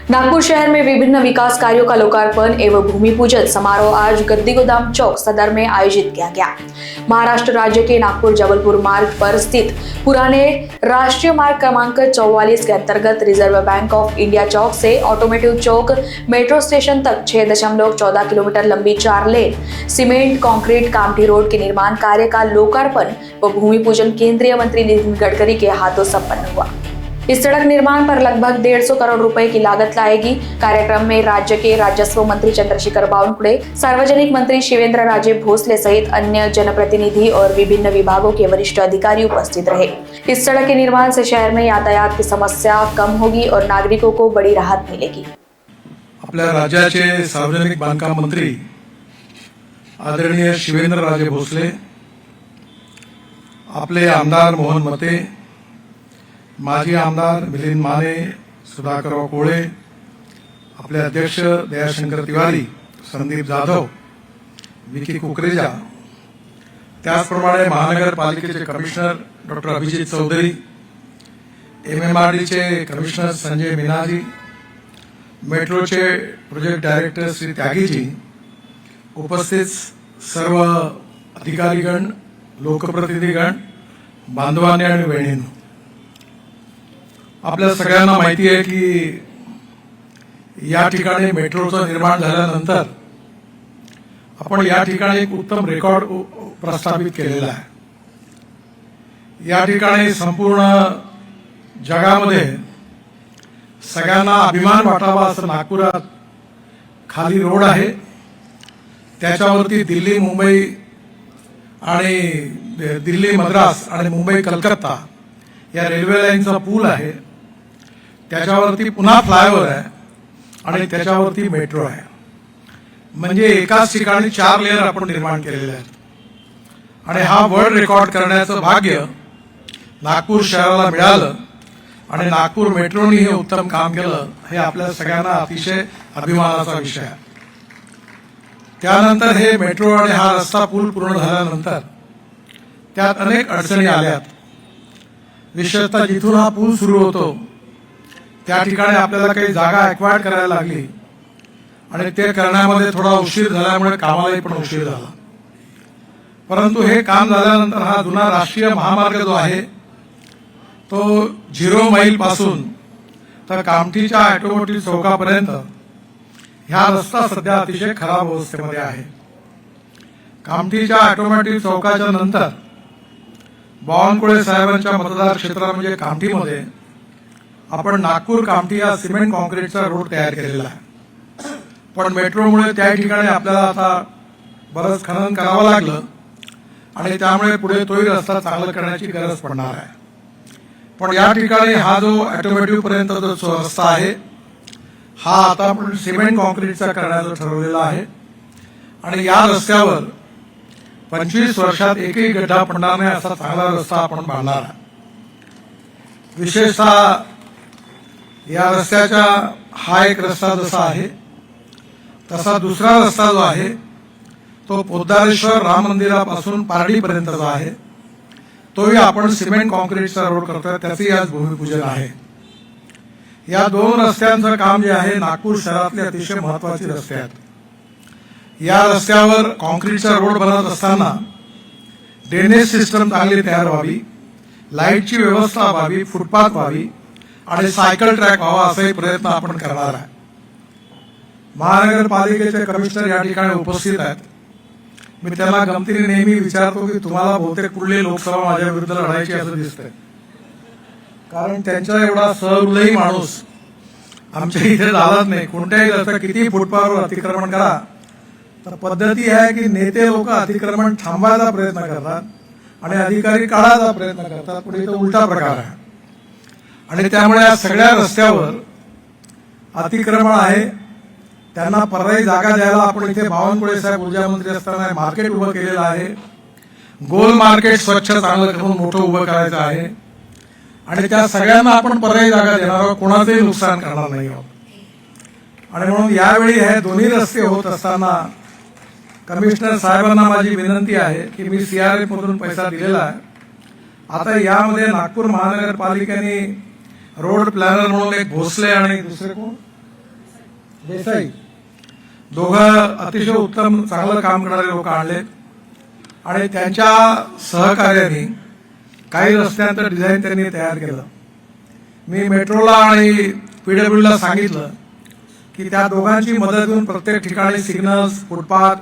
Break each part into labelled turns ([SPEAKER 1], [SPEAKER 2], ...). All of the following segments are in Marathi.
[SPEAKER 1] नागपुर शहर में विभिन्न विकास कार्यों का लोकार्पण एवं भूमि पूजन समारोह आज गद्दी गोदाम चौक सदर में आयोजित किया गया। महाराष्ट्र राज्य के नागपुर जबलपुर मार्ग पर स्थित पुराने राष्ट्रीय मार्ग क्रमांक 44 के अंतर्गत reserve bank of India Chowk say automotive Chowk metro station तक 6.14 किलोमीटर लंबी 4 लेन सीमेंट कंक्रीट कामठी रोड के निर्माण कार्य का लोकार्पण व भूमि पूजन केंद्रीय मंत्री नितिन गडकरी के हाथों संपन्न हुआ। इस सड़क निर्माण पर लगभग 150 करोड़ रुपए की लागत लाएगी। कार्यक्रम में राज्य के राजस्व मंत्री चंद्रशेखर बावनकुळे, सार्वजनिक मंत्री शिवेंद्र राजे भोसले सहित अन्य जनप्रतिनिधि और विभिन्न विभागों के वरिष्ठ अधिकारी उपस्थित रहे। इस सड़क के निर्माण से शहर में यातायात की समस्या कम होगी और नागरिकों को बड़ी राहत मिलेगी।
[SPEAKER 2] आपल्या राज्याचे सार्वजनिक बांधकाम मंत्री आदरणीय शिवेंद्र राजे भोसले, आपले आमदार मोहन मते, माजी आमदार मिलिंद माने, सुधाकरराव कोळे, आपले अध्यक्ष दयाशंकर तिवारी, संदीप जाधव, विकी कुकरेजा, त्याचप्रमाणे महानगरपालिकेचे कमिशनर डॉक्टर अभिजित चौधरी, एमएमआरडीचे कमिशनर संजय मीनाजी, मेट्रोचे प्रोजेक्ट डायरेक्टर श्री त्यागीजी, उपस्थित सर्व अधिकारीगण, लोकप्रतिनिधीगण, बांधवांनी आणि बहिणींनो, आपल्या सगळ्यांना माहिती आहे की या ठिकाणी मेट्रोचं निर्माण झाल्यानंतर आपण या ठिकाणी एक उत्तम रेकॉर्ड प्रस्थापित केलेला आहे। या ठिकाणी संपूर्ण जगामध्ये सगळ्यांना अभिमान वाटावा असं नागपुरात खाली रोड आहे, त्याच्यावरती दिल्ली मुंबई आणि दिल्ली मद्रास आणि मुंबई कलकत्ता या रेल्वे लाईनचा पूल आहे, त्याच्यावरती पुन्हा फ्लायओव्हर आहे आणि त्याच्यावरती मेट्रो आहे। म्हणजे एकाच ठिकाणी 4 लेअर आपण निर्माण केलेले आहेत आणि हा वर्ल्ड रेकॉर्ड करण्याचं भाग्य नागपूर शहराला मिळालं आणि नागपूर मेट्रोने हे उत्तम काम केलं, हे आपल्या सगळ्यांना अतिशय अभिमानाचा विषय आहे। त्यानंतर हे मेट्रो आणि हा रस्ता पूल पूर्ण झाल्यानंतर त्यात अनेक अडचणी आल्यात। विशेषतः जिथून हा पूल सुरू होतो त्या ठिकाणी आपल्याला काही जागा ॲक्वायर्ड करायला लागली आणि ते करण्यामध्ये थोडा उशीर झाल्यामुळे कामालाही पण उशीर झाला। परंतु हे काम झाल्यानंतर हा जुना राष्ट्रीय महामार्ग जो आहे तो 0 मैल पासून तर कामठीच्या ऑटोमोटिव्ह चौकापर्यंत हा रस्ता सध्या अतिशय खराब अवस्थेमध्ये आहे। कामठीच्या ऑटोमोटिव्ह चौकाच्या नंतर बावनकुळे साहेबांच्या मतदार क्षेत्र म्हणजे कामठीमध्ये आपण नागपूर कामठी हा सिमेंट कॉन्क्रीटचा रोड तयार केलेला आहे, पण मेट्रोमुळे त्या ठिकाणी आपल्याला आता बरंच खनन करावं लागलं आणि त्यामुळे पुढे तोही रस्ता चांगला करण्याची गरज पडणार आहे। पण या ठिकाणी हा जो ऑटोमोटिव्ह पर्यंत जो रस्ता आहे हा आता आपण सिमेंट कॉन्क्रीटचा करण्याचं ठरवलेला आहे आणि या रस्त्यावर 25 वर्षात एकही गड्डा पडणार नाही असा चांगला रस्ता आपण बांधणार आहे। विशेषतः या रस्त्याचा हा एक रस्ता जसा आहे तसा दुसरा रस्ता जो आहे तो पोद्दारेश्वर राम मंदिरापासून पारडीपर्यंतचा आहे, तोही आपण सिमेंट कॉन्क्रीटचा रोड करतोय, त्याचंही आज भूमिपूजन आहे। या 2 रस्त्यांचं काम जे आहे नागपूर शहरातले अतिशय महत्वाचे रस्ते आहेत। या रस्त्यावर कॉन्क्रीटचा रोड बनत असताना ड्रेनेज सिस्टम चांगली तयार व्हावी, लाईटची व्यवस्था व्हावी, फुटपाथ व्हावी आणि सायकल ट्रॅक व्हावा असाही प्रयत्न आपण करणार आहे। महानगरपालिकेचे कमिशनर या ठिकाणी उपस्थित आहेत। मी त्यांना गमतीने नेहमी विचारतो की तुम्हाला बहुतेक कुठली लोकसभा माझ्या विरुद्ध लढायची असं दिसतंय, कारण त्यांचा एवढा सहृदयी माणूस आमच्या इथे झालाच नाही। कोणत्याही रस्त्यावर किती फुटपाथवर अतिक्रमण करा, तर पद्धती आहे की नेते लोक अतिक्रमण थांबवायचा प्रयत्न करतात आणि अधिकारी काढायचा प्रयत्न करतात, पण इथं उलटा प्रकार आहे आणि त्यामुळे या सगळ्या रस्त्यावर अतिक्रमण आहे। त्यांना पर्यायी जागा द्यायला आपण इथे बावनकुळे साहेब ऊर्जा मंत्री असताना मार्केट उभं केलेलं आहे, गोल मार्केट स्वच्छ चांगलं करून मोठं उभं करायचं आहे आणि त्या सगळ्यांना आपण पर्यायी जागा देणार आहोत, कोणाचंही नुकसान करणार नाही आहोत। आणि म्हणून यावेळी हे दोन्ही रस्ते होत असताना कमिशनर साहेबांना माझी विनंती आहे की मी सीआरएफ मधून पैसा दिलेला आहे, आता यामध्ये नागपूर महानगरपालिकेने रोड प्लॅनर म्हणून एक भोसले आणि दुसरे कोण देसाई दोघं अतिशय उत्तम चांगलं काम करणारे लोक आणले आणि त्यांच्या सहकार्याने काही रस्त्यांचं डिझाईन त्यांनी तयार केलं. मी मेट्रोला आणि पीडब्ल्यूला सांगितलं की त्या दोघांची मदत घेऊन प्रत्येक ठिकाणी सिग्नल्स, फुटपाथ,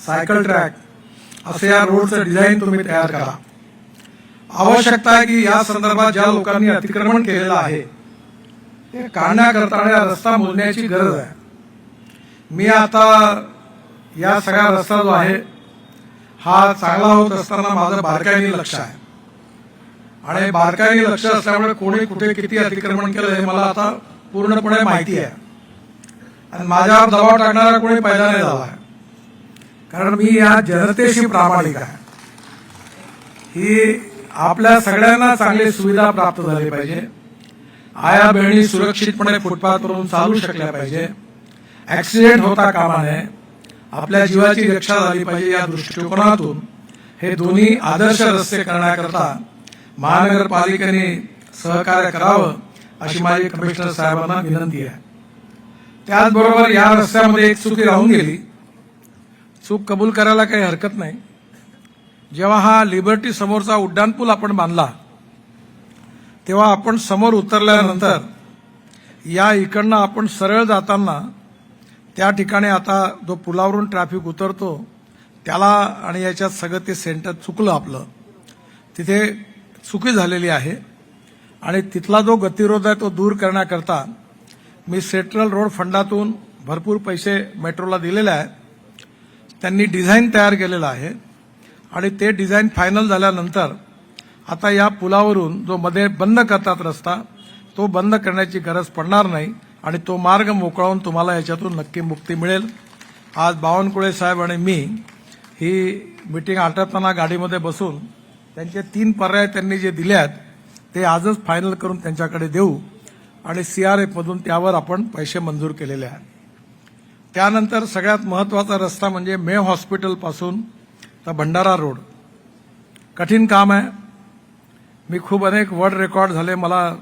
[SPEAKER 2] सायकल ट्रॅक असे या रोडचं डिझाईन तुम्ही तयार करा. आवश्यकता आहे की या संदर्भात ज्या लोकांनी अतिक्रमण केलेलं आहे ते काढण्याकरता या रस्ता मोजण्याची गरज आहे. मी आता या सगळा रस्ता जो आहे हा चांगला होत असताना माझं बारकाईने लक्ष आहे आणि बारकाईने लक्ष असल्यामुळे कोणी कुठे किती अतिक्रमण केलं हे मला आता पूर्णपणे माहिती आहे आणि माझ्यावर दबाव टाकणारा कोणी पैदा नाही झाला आहे. कारण मी या जनतेशी प्रामाणिक आहे. ही आपल्या सगळ्यांना चांगली सुविधा प्राप्त झाली पाहिजे. आया बहिणी सुरक्षितपणे फुटपाथवरून चालू शकल्या पाहिजे. ऍक्सिडेंट होता कामा नये. आपल्या जीवाची रक्षा झाली पाहिजे. या दृष्टिकोनातून हे दोन्ही आदर्श रस्ते करण्याकरता महानगरपालिकेने सहकार्य करावं अशी माझी कमिशनर साहेबांना विनंती आहे. त्याचबरोबर या रस्त्यामध्ये एक चुकी राहून गेली. चूक कबूल करायला काही हरकत नाही. जेव्हा हा लिबर्टी समोरचा उड्डाणपूल आपण बांधला तेव्हा आपण समोर उतरल्यानंतर या इकडनं आपण सरळ जाताना त्या ठिकाणी आता जो पुलावरून ट्रॅफिक उतरतो त्याला आणि याच्यात सगळं ते सेंटर चुकलं. आपलं तिथे चुकी झालेली आहे आणि तिथला जो गतिरोध आहे तो दूर करण्याकरता मी सेंट्रल रोड फंडातून भरपूर पैसे मेट्रोला दिलेले आहेत. त्यांनी डिझाईन तयार केलेलं आहे आणि ते डिझाईन फायनल झाल्यानंतर आता या पुलावरून जो मध्ये बंद करतात रस्ता तो बंद करण्याची गरज पडणार नाही आणि तो मार्ग मोकळवून तुम्हाला याच्यातून नक्की मुक्ती मिळेल. आज बावनकुळे साहेब आणि मी ही मीटिंग आटपताना गाडीमध्ये बसून त्यांचे 3 पर्याय त्यांनी जे दिले आहेत ते आजच फायनल करून त्यांच्याकडे देऊ आणि CRF मधून त्यावर आपण पैसे मंजूर केलेले आहेत. त्यानंतर सगळ्यात महत्वाचा रस्ता म्हणजे मे हॉस्पिटल पासून तर भंडारा रोड. कठीण काम आहे. मी खूप अनेक वर्ल्ड रेकॉर्ड झाले. मला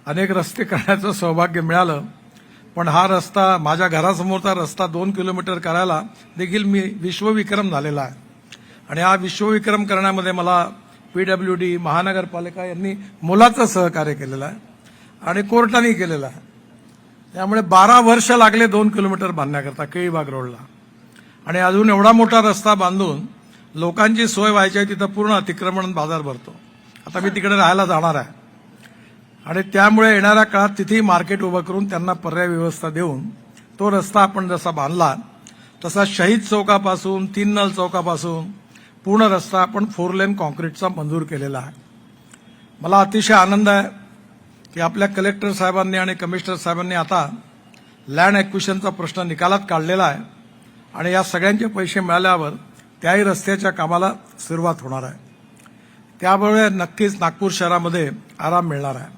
[SPEAKER 2] अनेक रस्ते करण्याचं सौभाग्य मिळालं पण हा रस्ता माझ्या घरासमोरचा रस्ता 2 किलोमीटर करायला देखील मी विश्वविक्रम झालेला आहे आणि हा विश्वविक्रम करण्यामध्ये मला PWD महानगरपालिका यांनी मोलाचं सहकार्य केलेलं आहे आणि कोर्टाने केलेलं आहे. त्यामुळे 12 वर्ष लागले 2 किलोमीटर बांधण्याकरता केळीबाग रोडला आणि अजून एवढा मोठा रस्ता बांधून लोकांची सोय व्हायची आहे. तिथं पूर्ण अतिक्रमण बाजार भरतो. आता मी तिकडे राहायला जाणार आहे आणि त्यामुळे येणाऱ्या काळात तिथेही मार्केट उभं करून त्यांना पर्याय व्यवस्था देऊन तो रस्ता आपण जसा बांधला तसा शहीद चौकापासून 3 नल चौकापासून पूर्ण रस्ता आपण 4 लेन कॉन्क्रीटचा मंजूर केलेला आहे. मला अतिशय आनंद आहे की आपल्या कलेक्टर साहेबांनी आणि कमिशनर साहेबांनी आता लँड ॲक्विजिशनचा प्रश्न निकालात काढलेला आहे आणि या सगळ्यांचे पैसे मिळाल्यावर त्याही रस्त्याच्या कामाला सुरुवात होणार आहे. त्यामुळे नक्कीच नागपूर शहरामध्ये आराम मिळणार आहे.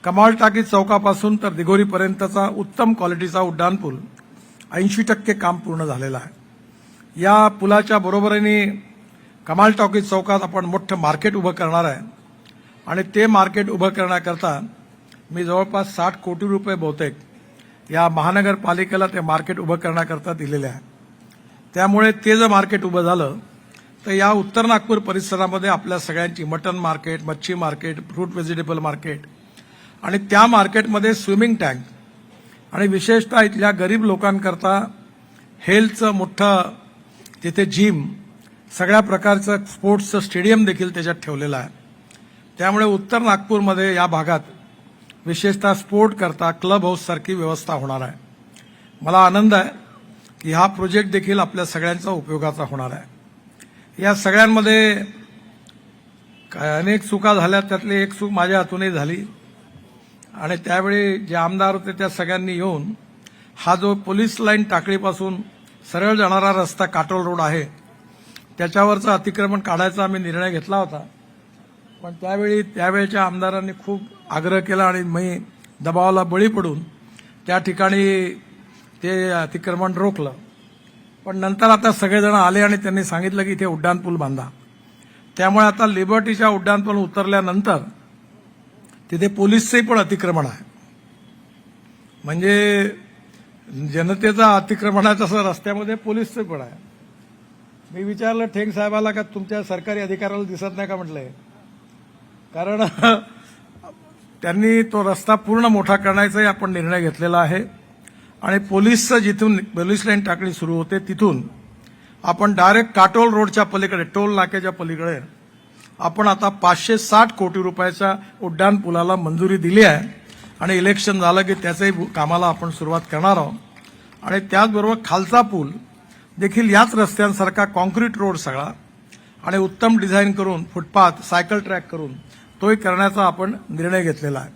[SPEAKER 2] कमाल टाकी चौकापासून तर दिघोरीपर्यंतचा उत्तम क्वालिटीचा उड्डाणपूल 80% काम पूर्ण झालेलं आहे. या पुलाच्या बरोबरीने कमाल टाकी चौकात आपण मोठं मार्केट उभं करणार आहे आणि ते मार्केट उभं करण्याकरता मी जवळपास 60 कोटी रुपये बहुतेक या महानगरपालिकेला ते मार्केट उभं करण्याकरता दिलेले आहे. त्यामुळे ते जर मार्केट उभं झालं तर या उत्तर नागपूर परिसरामध्ये आपल्या सगळ्यांची मटन मार्केट, मच्छी मार्केट, फ्रूट व्हेजिटेबल मार्केट आणि त्या मार्केटमध्ये स्विमिंग टँक आणि विशेषतः इथल्या गरीब लोकांकरता हेल्थचं मोठं तिथे जिम, सगळ्या प्रकारचं स्पोर्ट्सचं स्टेडियम देखील त्याच्यात ठेवलेलं आहे. त्यामुळे उत्तर नागपूरमध्ये या भागात विशेषतः स्पोर्ट करता क्लब हाऊस सारखी व्यवस्था होणार आहे. मला आनंद आहे की हा प्रोजेक्ट देखील आपल्या सगळ्यांचा उपयोगाचा होणार आहे. या सगळ्यांमध्ये अनेक चुका झाल्या. त्यातली एक चूक माझ्या हातूनही झाली आणि त्यावेळी जे आमदार होते त्या सगळ्यांनी येऊन हा जो पोलीस लाईन टाकळीपासून सरळ जाणारा रस्ता काटोल रोड आहे त्याच्यावरचं अतिक्रमण काढायचा आम्ही निर्णय घेतला होता. पण त्यावेळेच्या आमदारांनी खूप आग्रह केला आणि मी दबावाला बळी पडून त्या ठिकाणी ते अतिक्रमण रोखलं. पण नंतर आता सगळेजण आले आणि त्यांनी सांगितलं की इथे उड्डाणपूल बांधा. त्यामुळे आता लिबर्टीच्या उड्डाणपूल उतरल्यानंतर तिथे पोलीसचंही पण अतिक्रमण आहे. म्हणजे जनतेचा अतिक्रमणाचा असं रस्त्यामध्ये पोलीसचं पण आहे. मी विचारलं ठेंग साहेबाला का तुमच्या सरकारी अधिकाऱ्याला दिसत नाही का म्हटलंय, कारण त्यांनी तो रस्ता पूर्ण मोठा करण्याचाही आपण निर्णय घेतलेला आहे आणि पोलीसचं जिथून पोलीस लाईन टाकणी सुरू होते तिथून आपण डायरेक्ट काटोल रोडच्या पलीकडे टोल नाक्याच्या पलीकडे आपण आता 560 कोटी रुपयाच्या उड्डाण पुलाला मंजुरी दिली आहे आणि इलेक्शन झालं की त्याच्याही कामाला आपण सुरुवात करणार आहोत आणि त्याचबरोबर खालचा पूल देखील याच रस्त्यांसारखा कॉन्क्रीट रोड सगळा आणि उत्तम डिझाईन करून फुटपाथ सायकल ट्रॅक करून तोही करण्याचा आपण निर्णय घेतलेला आहे.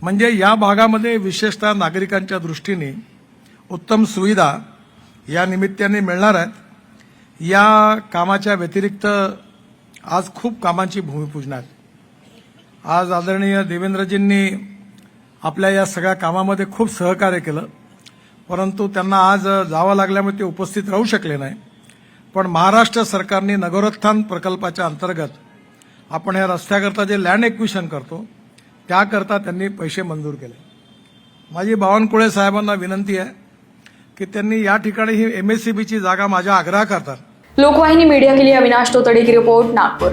[SPEAKER 2] म्हणजे या भागामध्ये विशेषतः नागरिकांच्या दृष्टीने उत्तम सुविधा या निमित्ताने मिळणार आहेत. या कामाच्या व्यतिरिक्त आज खूप कामांची भूमिपूजन आहे. आज आदरणीय देवेंद्रजींनी आपल्या या सगळ्या कामामध्ये खूप सहकार्य केलं, परंतु त्यांना आज जावं लागल्यामुळे ते उपस्थित राहू शकले नाही. पण महाराष्ट्र सरकारने नगरोत्थान प्रकल्पाच्या अंतर्गत आपण या रस्त्याकरता जे लँड एक्विशन करतो त्याकरता त्यांनी पैसे मंजूर केले. माझी बावनकुळे साहेबांना विनंती आहे की त्यांनी या ठिकाणी ही MSCBची जागा माझ्या आग्रहाकरता.
[SPEAKER 1] लोकवाहिनी मीडिया के लिए अविनाश तोतड़े की रिपोर्ट, नागपुर.